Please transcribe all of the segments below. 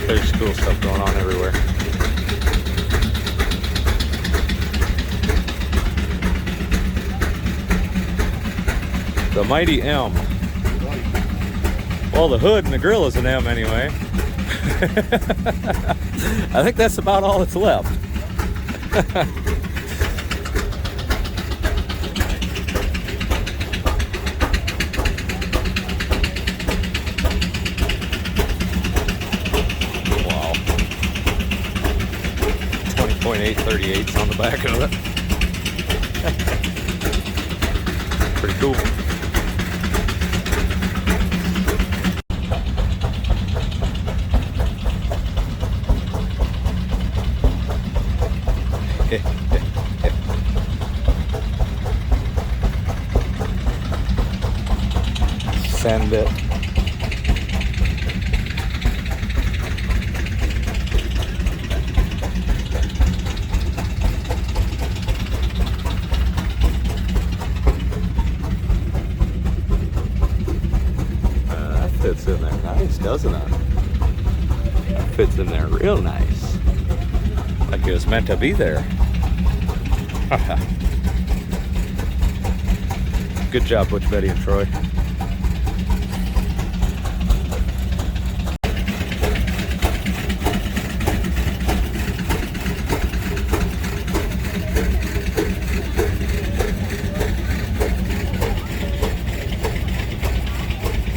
There's cool stuff going on everywhere. The mighty M. Well, the hood and the grill is an M anyway. I think that's about all that's left. Wow. 20.838s on the back of it. Pretty cool. Send it. That fits in there nice, doesn't it? That fits in there real nice. Like it was meant to be there. Good job, Butch, Betty, and Troy.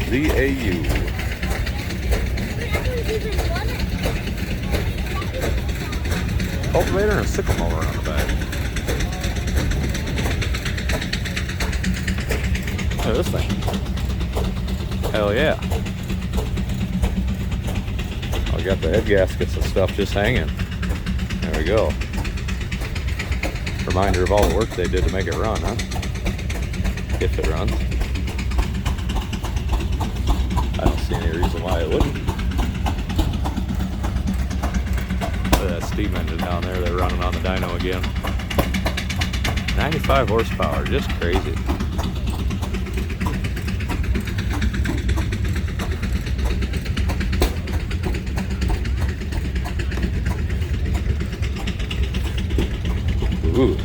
ZAU. Cultivator and a sickle mower on the back. Look at this thing. Hell yeah. I got the head gaskets and stuff just hanging. There we go. Reminder of all the work they did to make it run, huh? If it runs. I don't see any reason why it wouldn't. Look at that steam engine down there. They're running on the dyno again. 95 horsepower, just crazy. Ooh,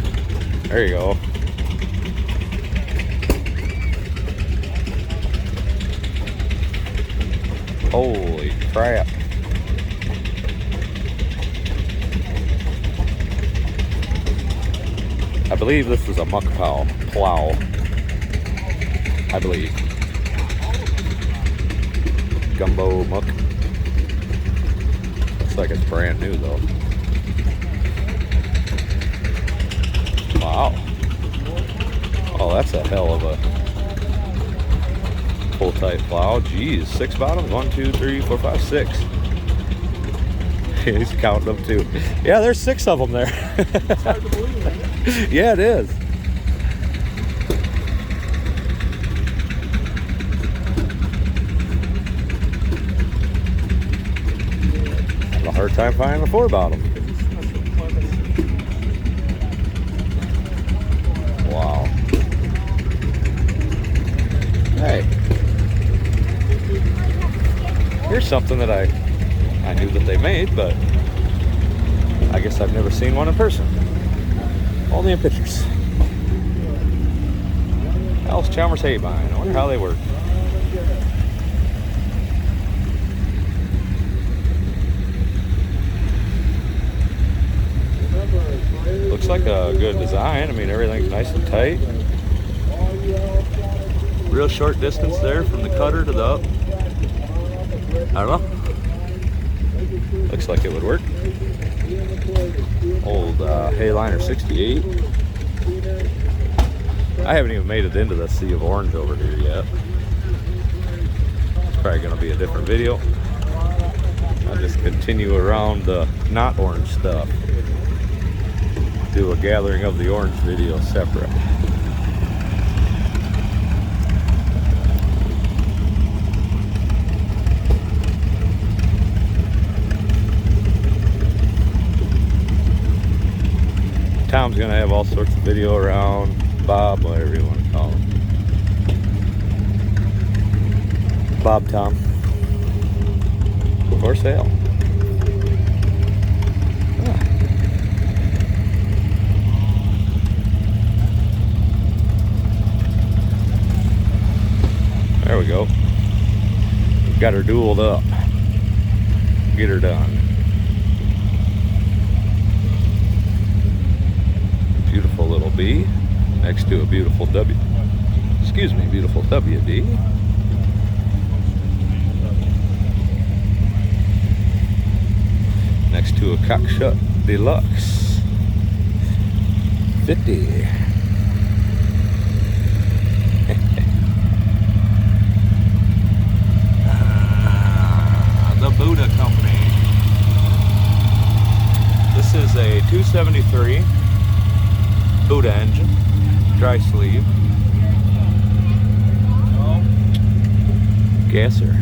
there you go. Holy crap. I believe this is a muck plow. I believe. Gumbo muck. Looks like it's brand new though. Wow. Oh, that's a hell of a full type plow. Geez, 6 bottoms. 1, 2, 3, 4, 5, 6. He's counting them too. Yeah, there's 6 of them there. It's hard to believe, isn't it? Yeah, it is. Had a hard time finding a 4 bottom. Wow. Hey. Here's something that I knew that they made, but I guess I've never seen one in person. Only in pictures. Alice Chalmers Haybine. I wonder how they work. Looks like a good design. I mean, everything's nice and tight. Real short distance there from the cutter to the up. I don't know. Looks like it would work. Old Hayliner 68. I haven't even made it into the sea of orange over here yet. It's probably going to be a different video. I'll just continue around the not orange stuff. Do a gathering of the orange video separate. Tom's gonna have all sorts of video around, Bob, whatever you want to call him. Bob Tom. For sale. we go. Got her dualed up. Get her done. Beautiful little B next to a beautiful W. Excuse me, beautiful WD. Next to a cockshut deluxe 50. The Buddha Company. This is a 273 Buddha engine, dry sleeve, gasser.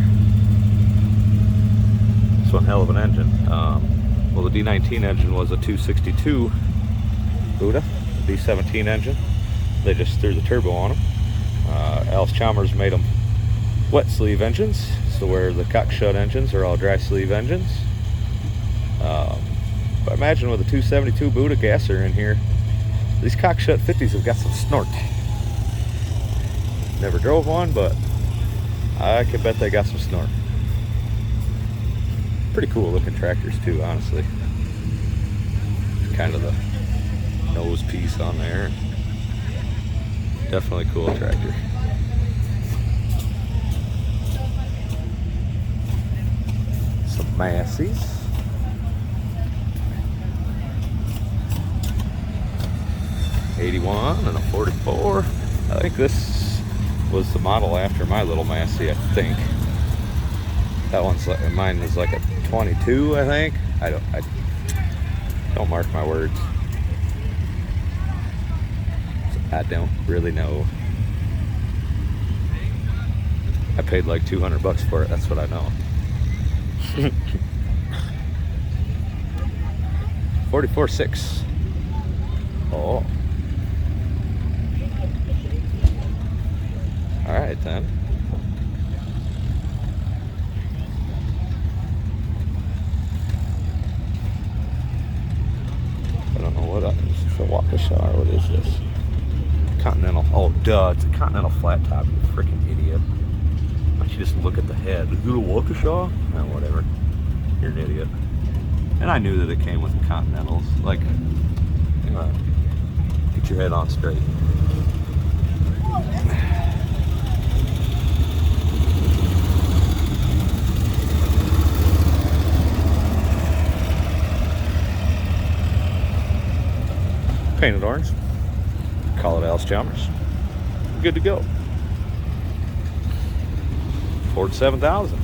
It's one hell of an engine. Well, the D19 engine was a 262 Buddha. The D17 engine, they just threw the turbo on them. Alice Chalmers made them wet sleeve engines, so where the cockshut engines are all dry sleeve engines. But imagine with a 272 Buddha gasser in here, these cockshut 50s have got some snort. Never drove one, but I can bet they got some snort. Pretty cool looking tractors too, honestly. Kind of the nose piece on there. Definitely cool tractor. Some Massies. '81 and a 44. I think this was the model after my little Massey, I think. That one's like, mine is like a 22, I think. I don't mark my words. I don't really know. I paid like 200 bucks for it, that's what I know. 44.6. Oh. Alright then. I don't know what it's a Waukesha or what is this? Continental. Oh duh, it's a Continental flat top, you freaking idiot. Why don't you just look at the head? Is it a Waukesha? No, whatever. You're an idiot. And I knew that it came with the Continentals. Like, get your head on straight. Painted orange. Call it Alice Chalmers. Good to go. Ford 7000.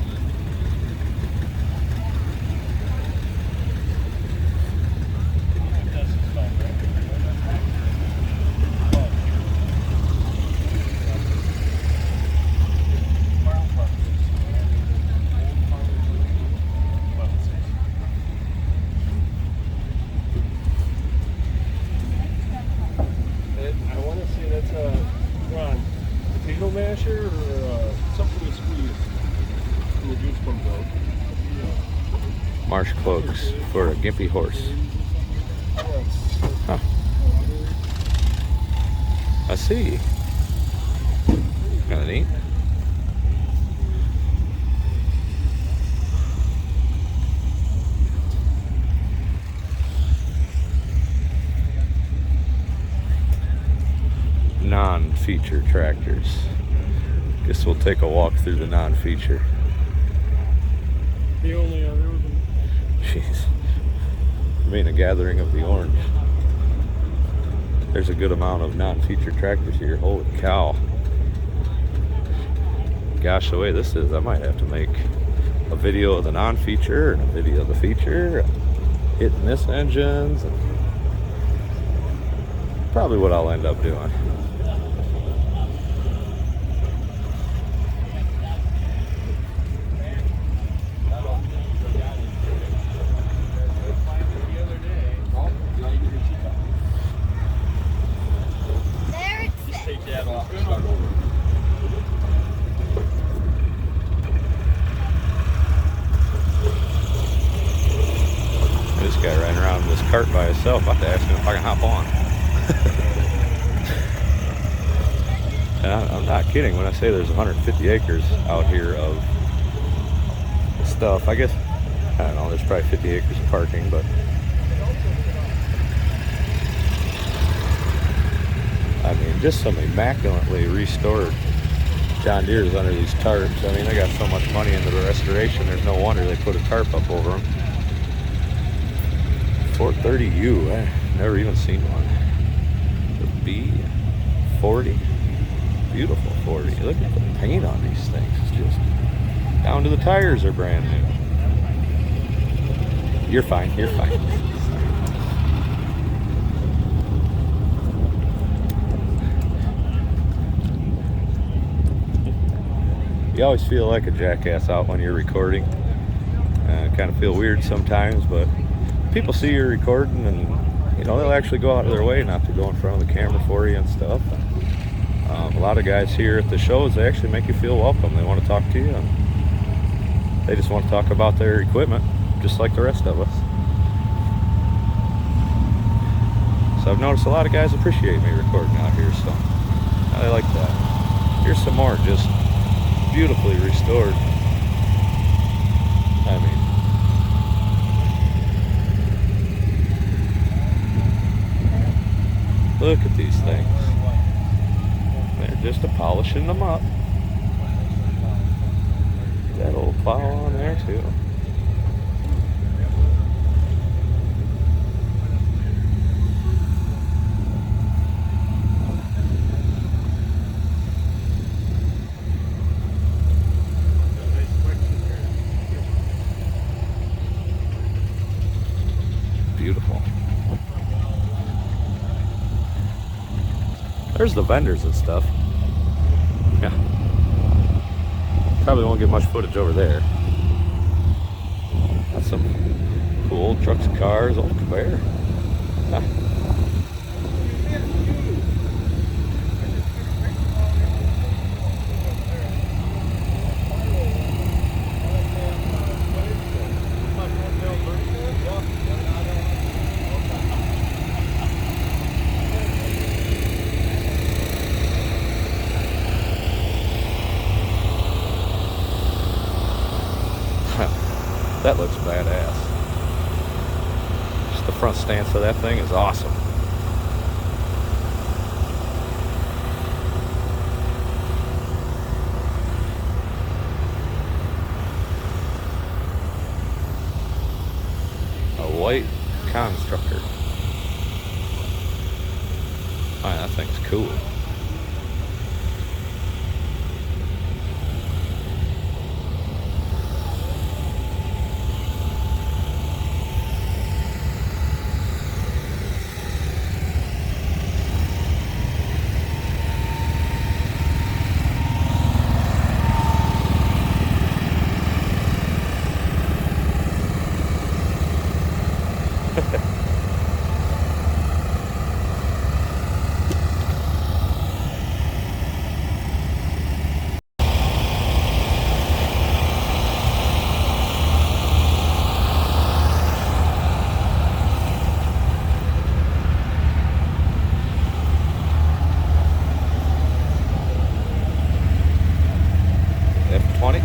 Potato masher or something to squeeze when the juice comes out. Marsh cloaks for a gimpy horse. Huh. I see. Kind of neat. Non-feature tractors. Guess we'll take a walk through the non-feature. The only other one. Jeez. I mean, a gathering of the orange. There's a good amount of non-feature tractors here. Holy cow. Gosh, the way this is, I might have to make a video of the non-feature and a video of the feature. Hit and miss engines. And probably what I'll end up doing. This guy riding around in this cart by himself. I have to ask him if I can hop on. And I'm not kidding when I say there's 150 acres out here of stuff. I guess, I don't know, there's probably 50 acres of parking, but I mean, just some immaculately restored John Deere's under these tarps. I mean, they got so much money into the restoration, there's no wonder they put a tarp up over them. 430U, I've never even seen one. The B40, beautiful 40. Look at the paint on these things. It's just down to the tires are brand new. You're fine, you're fine. You always feel like a jackass out when you're recording. Kind of feel weird sometimes, but people see you're recording and, you know, they'll actually go out of their way not to go in front of the camera for you and stuff. A lot of guys here at the shows, they actually make you feel welcome. They want to talk to you, and they just want to talk about their equipment, just like the rest of us. So I've noticed a lot of guys appreciate me recording out here, so I like that. Here's some more just beautifully restored. I mean, look at these things. They're just polishing them up. That old plow on there too. Beautiful. There's the vendors and stuff. Yeah. Probably won't get much footage over there. That's some cool old trucks and cars, old conveyor. Ah. That looks badass. Just the front stance of that thing is awesome. A white constructor. Man, that thing's cool. F20.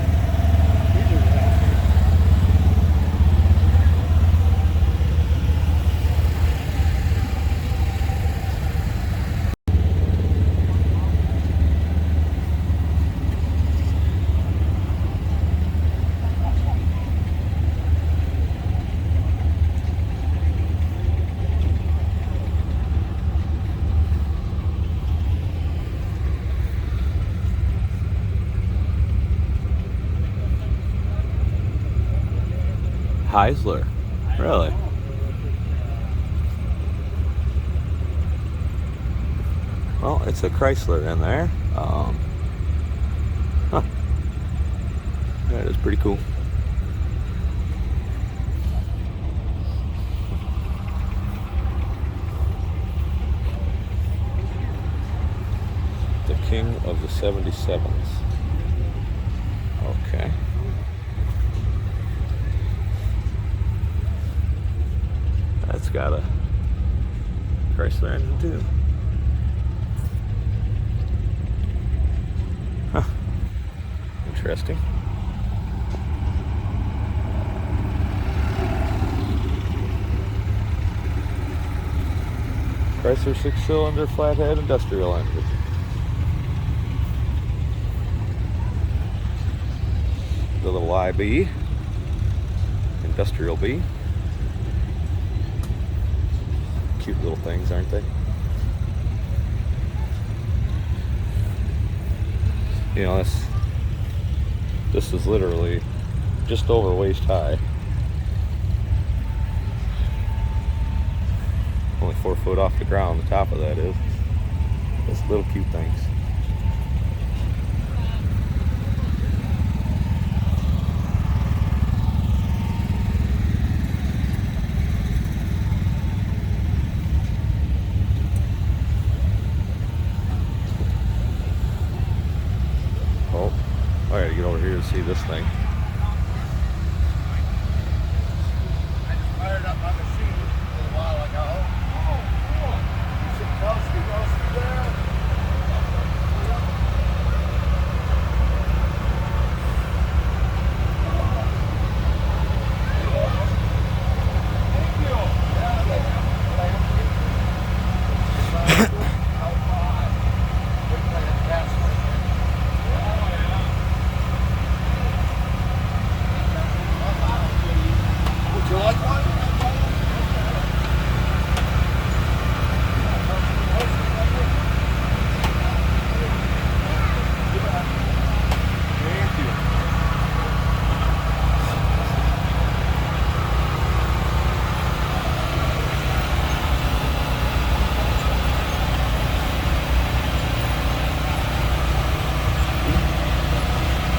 Heisler, really? Well, it's a Chrysler in there. Huh. That is pretty cool. The king of the 77s. Okay. That's got a Chrysler engine too. interesting. Chrysler 6-cylinder flathead industrial engine. The little IB, industrial B. Cute little things, aren't they? You know, this is literally just over waist high. Only 4 foot off the ground, the top of that is. Just little cute things. Oh, I gotta get over here to see this thing. I just fired up my machine a little while ago. Would you like one?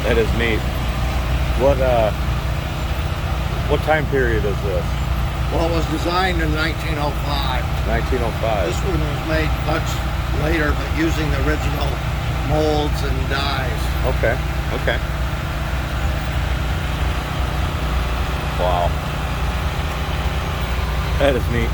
That is neat. What time period is this? Well, it was designed in 1905. 1905. This one was made much later, but using the original molds and dies. Okay, okay. Wow. That is neat.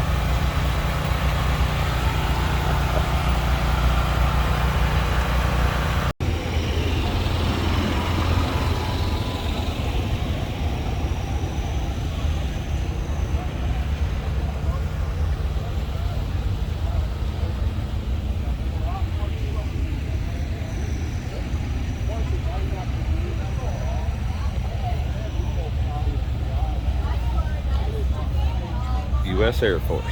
U.S. Air Force.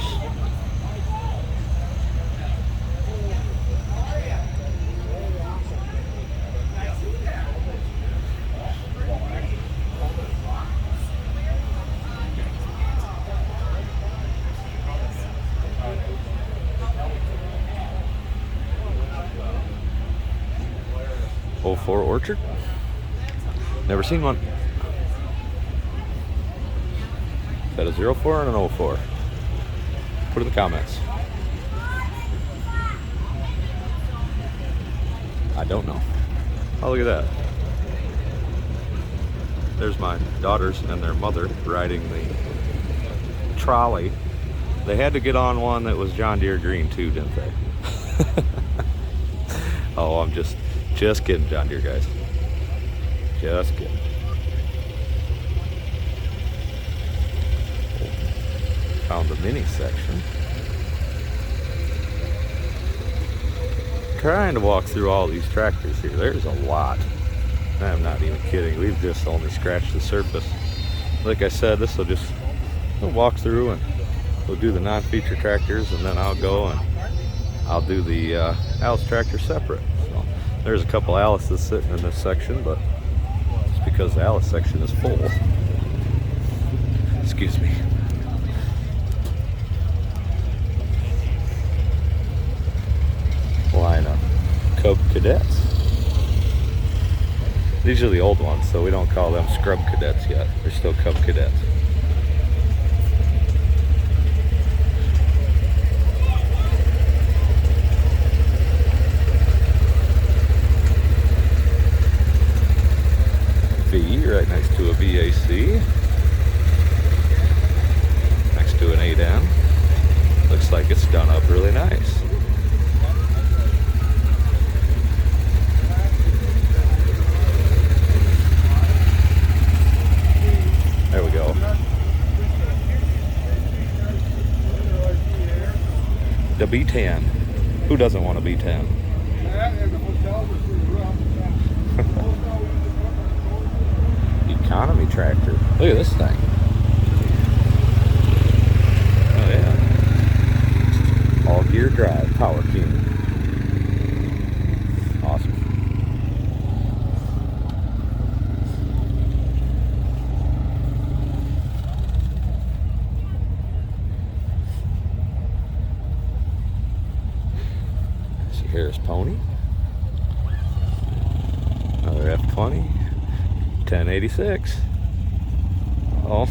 '04 Orchard. Never seen one. Is that a 04 and an 04? Put in the comments. I don't know. Oh, look at that. There's my daughters and their mother riding the trolley. They had to get on one that was John Deere green too, didn't they? Oh, I'm just kidding, John Deere guys. Just kidding. Found the mini section. Trying to walk through all these tractors here. There's a lot. I'm not even kidding. We've just only scratched the surface. Like I said, this will just walk through and we'll do the non-feature tractors, and then I'll go and I'll do the Alice tractor separate. So there's a couple Alice's sitting in this section, but it's because the Alice section is full. Excuse me. Line of Cub Cadets. These are the old ones, so we don't call them Scrub Cadets yet. They're still Cub Cadets. V right next to a VAC. Next to an 8N. Looks like it's done up really nice. The B10. Who doesn't want a B10? That and the hotels are pretty rough. Economy tractor. Look at this thing. Oh yeah. All gear drive, power king. Awesome. See, here's Pony. Another F20. 1086. Oh.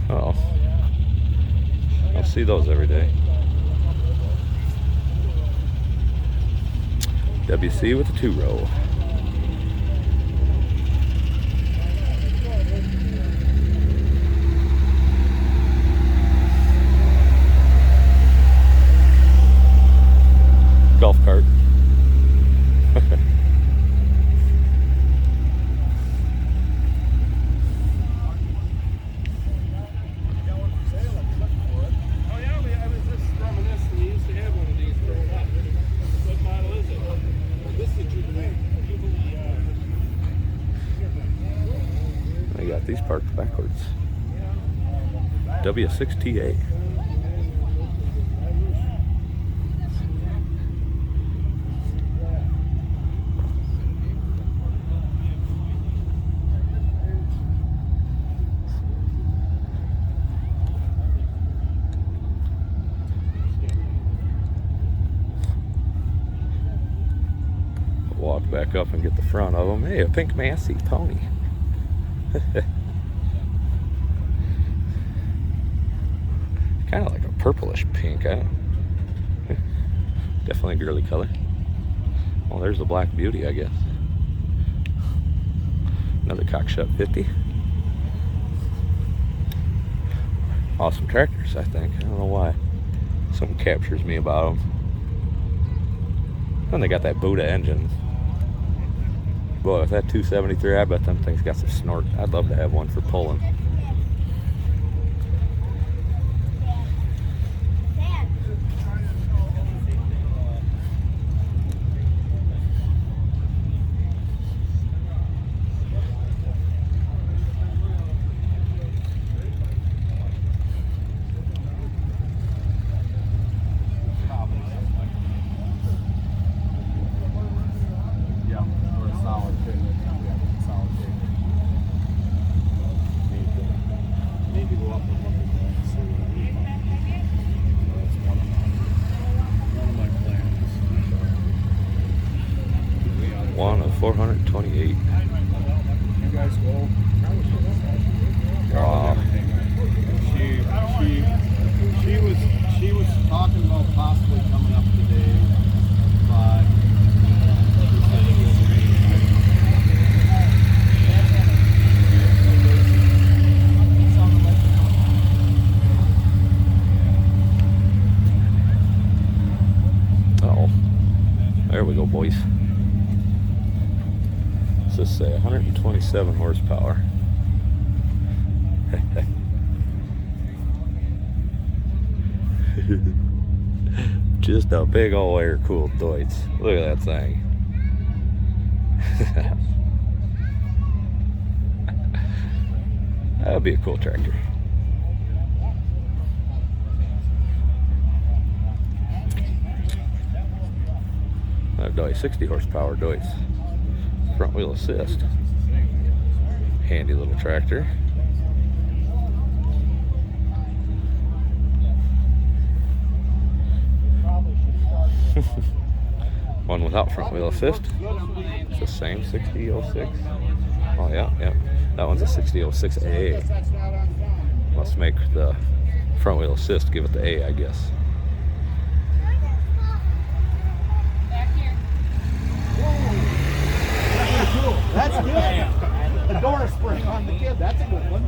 Oh. I'll see those every day. WC with a 2-row. Golf cart. Oh yeah, I was just reminiscing. You used to have one of these growing up. What model is it? This is a Jubilee. I got these parked backwards. W6TA. Walk back up and get the front of them. Hey, a pink Massey Pony. Kind of like a purplish pink. I don't. Definitely a girly color. Well, there's the Black Beauty, I guess. Another cockshut 50. Awesome tractors, I think. I don't know why. Something captures me about them. And they got that Buddha engine. Boy, with that 273, I bet them things got some snort. I'd love to have one for pulling. One of 428. You guys go. Wow. She was talking about possibly coming up today, but Oh, there we go, boys. Let's just say 127 horsepower. Just a big old air-cooled Deutz. Look at that thing. That would be a cool tractor. That Deutz, 60 horsepower Deutz. Front wheel assist. Handy little tractor. One without front wheel assist. It's the same 6006. Oh yeah, yeah. That one's a 6006A. Must make the front wheel assist give it the A, I guess. That's good. The door spring on the kid. That's a good one.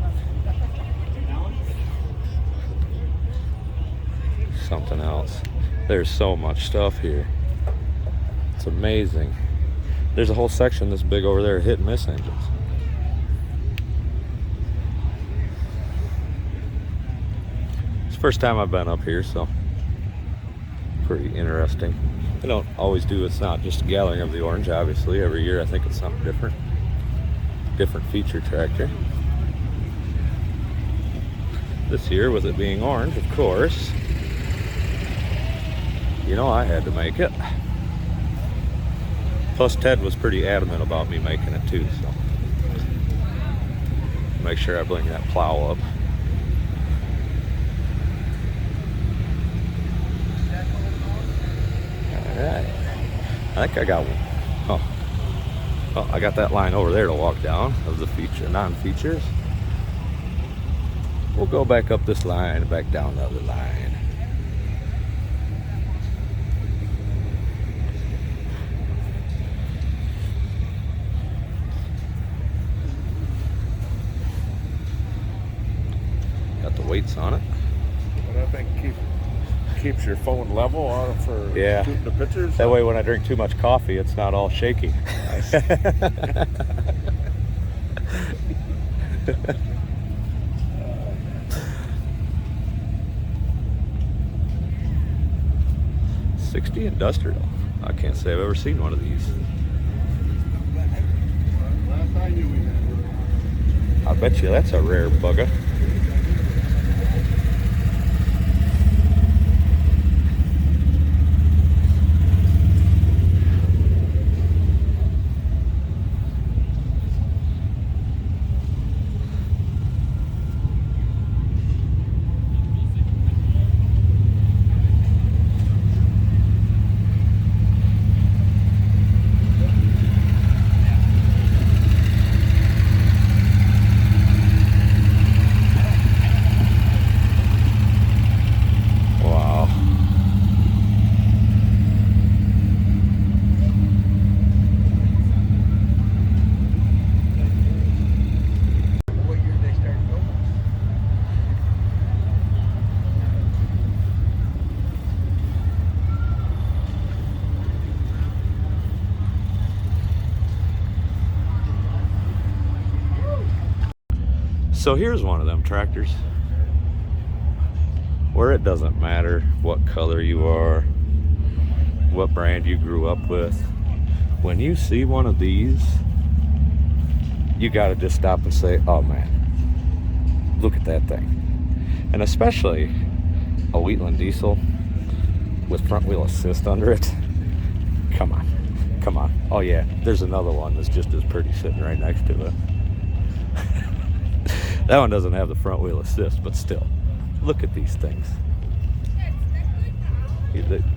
Something else. There's so much stuff here. It's amazing. There's a whole section this big over there, hit and miss engines. It's the first time I've been up here, so pretty interesting. They don't always do, it's not just a gathering of the orange, obviously. Every year I think it's something different. Different feature tractor. This year, with it being orange, of course, you know I had to make it. Plus Ted was pretty adamant about me making it too, so make sure I bring that plow up. Alright. I think I got one. Oh, I got that line over there to walk down of the feature, non-features. We'll go back up this line and back down the other line. Got the weights on it. But I think keeps your phone level on it for shooting the pictures. That way when I drink too much coffee, it's not all shaky. '60 industrial. I can't say I've ever seen one of these. Last I knew we had. I bet you that's a rare bugger. So here's one of them tractors where it doesn't matter what color you are, what brand you grew up with. When you see one of these, you got to just stop and say, oh man, look at that thing. And especially a Wheatland diesel with front wheel assist under it. Come on, come on. Oh yeah, there's another one that's just as pretty sitting right next to it. That one doesn't have the front wheel assist, but still, look at these things.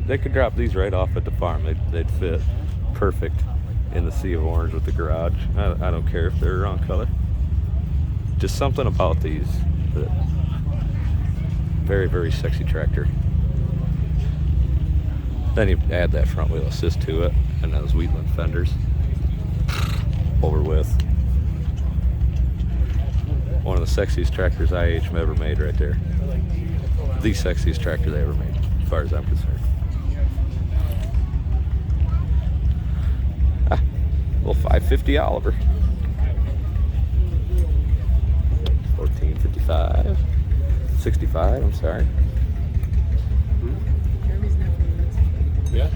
They could drop these right off at the farm. They'd fit perfect in the sea of orange with the garage. I don't care if they're wrong color. Just something about these. Very, very sexy tractor. Then you add that front wheel assist to it and those Wheatland fenders. Over with. One of the sexiest tractors IH ever made right there. The sexiest tractor they ever made, as far as I'm concerned. Little 550 Oliver. 1455. 65, I'm sorry. Yeah.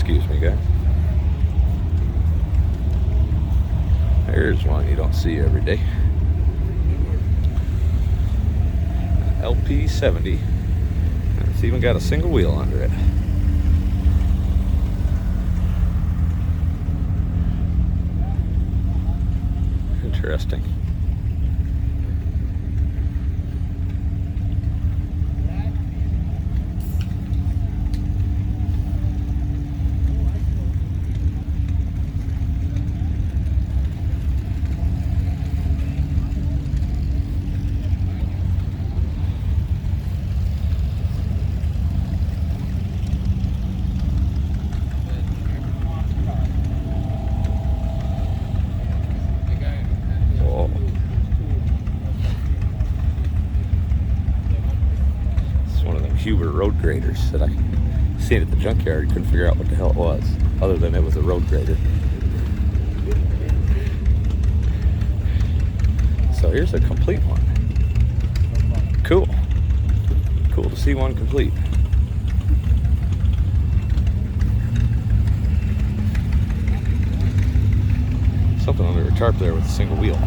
Excuse me, guys. Here's one you don't see every day. LP70. It's even got a single wheel under it. Interesting. Whoa. It's one of them Huber road graders that I seen at the junkyard. Couldn't figure out what the hell it was, other than it was a road grader. So here's a complete one. Cool. Cool to see one complete. Something under a tarp there with a single wheel.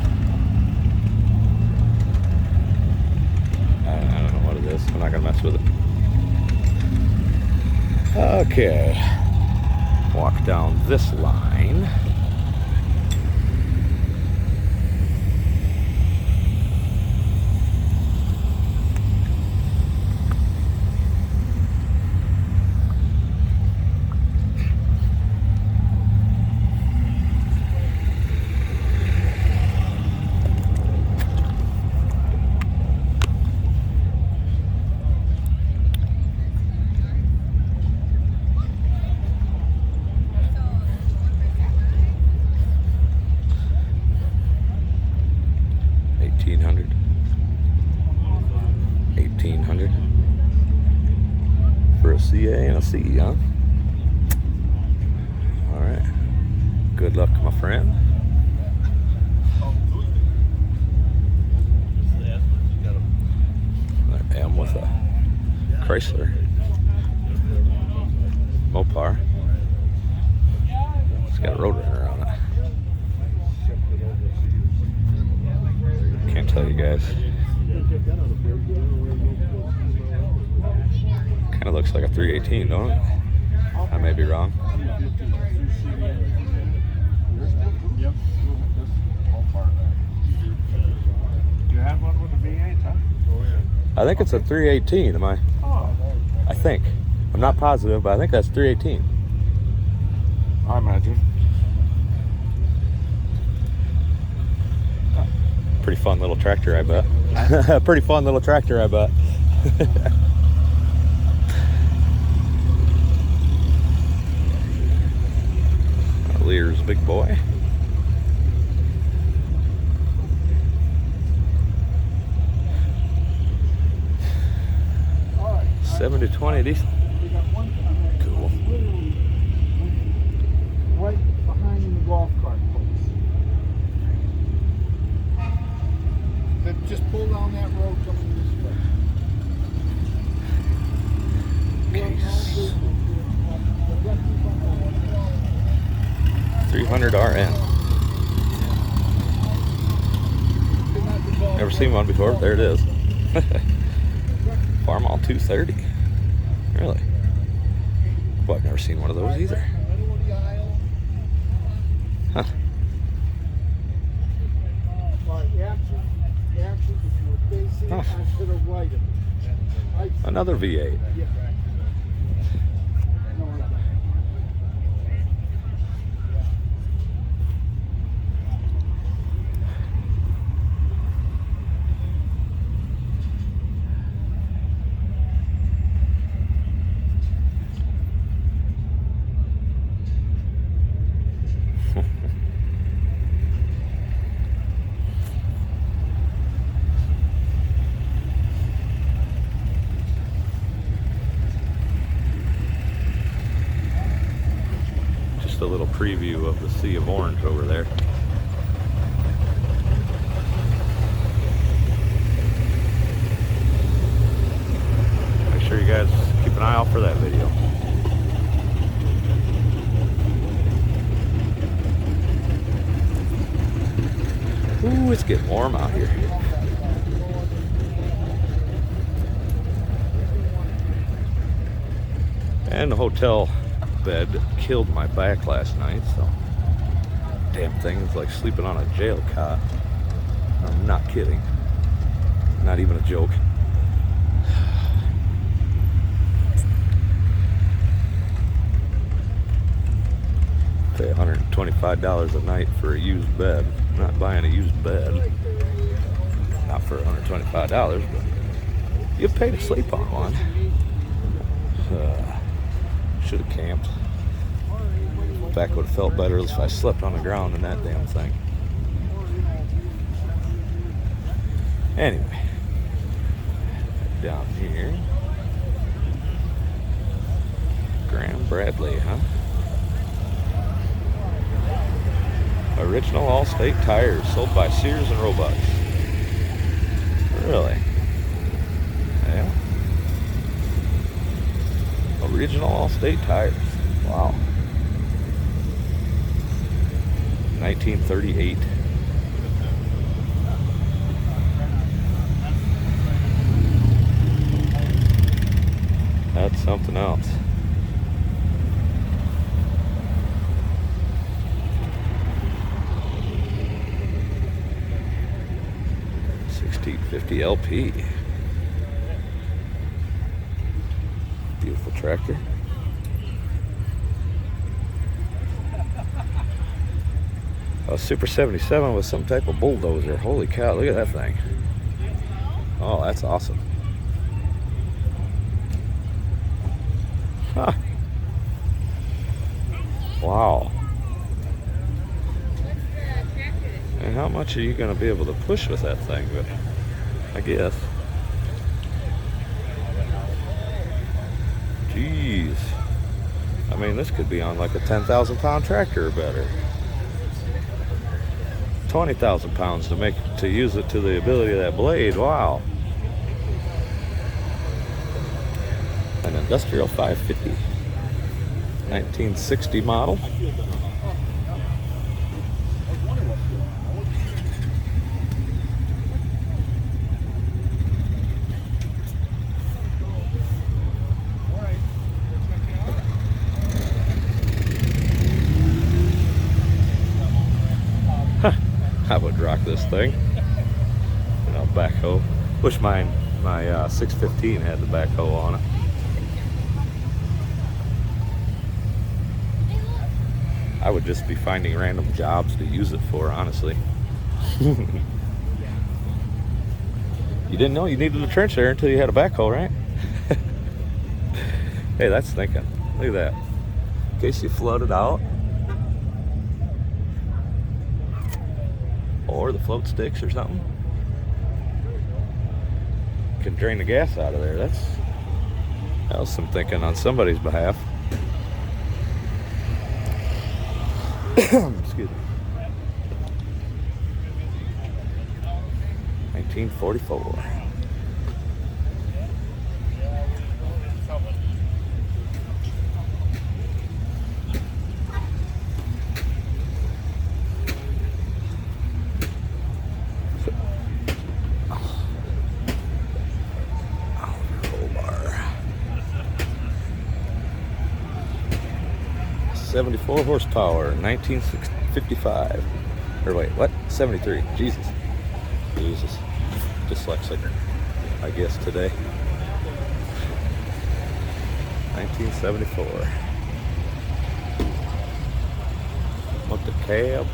I don't know what it is. I'm not gonna mess with it. Okay. Walk down this line. $1,800 for a CA and a C, huh? All right. Good luck, my friend. I am with a Chrysler Mopar. It's got a Roadrunner on it. Can't tell you guys. Kind of looks like a 318, don't it? I may be wrong. You have one with a V8, huh? I think it's a 318. Am I? I think. I'm not positive, but I think that's 318. I imagine. Pretty fun little tractor, I bet. Pretty fun little tractor, I bet. Lear's big boy. All right. 7-20 diesel. We got one coming. Cool. Literally right behind the golf cart place. Then just pull down that road coming this way. Case 300 RN. Never seen one before. There it is. Farmall 230. Really? Well, I've never seen one of those either. Huh. Huh. Another V8. Just a little preview of the sea of orange over there. Make sure you guys keep an eye out for that video. Ooh, it's getting warm out here. And the hotel bed killed my back last night, so Damn thing is like sleeping on a jail cot. I'm not kidding. Not even a joke. Pay $125 a night for a used bed. I'm not buying a used bed. Not for $125, but you pay to sleep on one. Should have camped. In fact, would have felt better if I slept on the ground in that damn thing. Anyway, down here, Graham Bradley, huh? Original All-State tires sold by Sears and Roebuck. Really? Yeah. Original All-State tires. Wow. 1938. That's something else. $16.50 LP. Beautiful tractor. A Super 77 with some type of bulldozer. Holy cow, look at that thing. Oh, that's awesome. Huh. Wow. And how much are you going to be able to push with that thing? But I guess. Jeez. I mean, this could be on like a 10,000 pound tractor or better. 20,000 pounds to use it to the ability of that blade. Wow. An Industrial 550. 1960 model. I would rock this thing. You know, backhoe. Wish my 615 had the backhoe on it. I would just be finding random jobs to use it for, honestly. You didn't know you needed a trench there until you had a backhoe, right? Hey, that's thinking. Look at that. In case you flood it out. Or the float sticks or something. Can drain the gas out of there. That was some thinking on somebody's behalf. Excuse me. 1944. Bar. 74 horsepower, 1955. Or wait, what? 73. Jesus. Dyslexic, I guess, today. 1974. Look, the cab.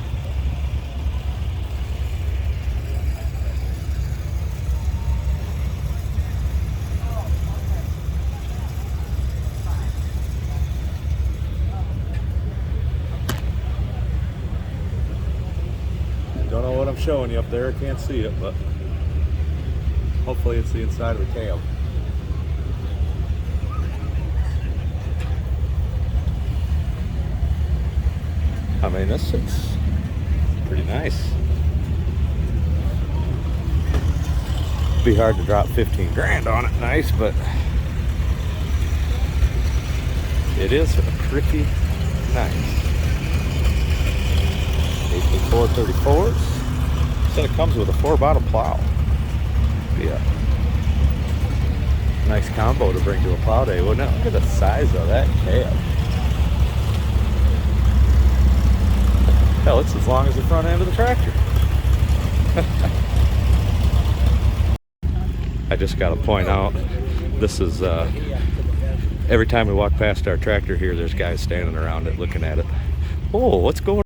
Don't know what I'm showing you up there. I can't see it, but hopefully it's the inside of the cab. I mean, this is pretty nice. Be hard to drop 15 grand on it, nice, but it is pretty nice. 434s. Said it comes with a 4-bottom plow. Yeah. Nice combo to bring to a plow day, wouldn't it? Look at the size of that cab. Hell, it's as long as the front end of the tractor. I just got to point out, this is, every time we walk past our tractor here, there's guys standing around it looking at it. Oh, what's going on?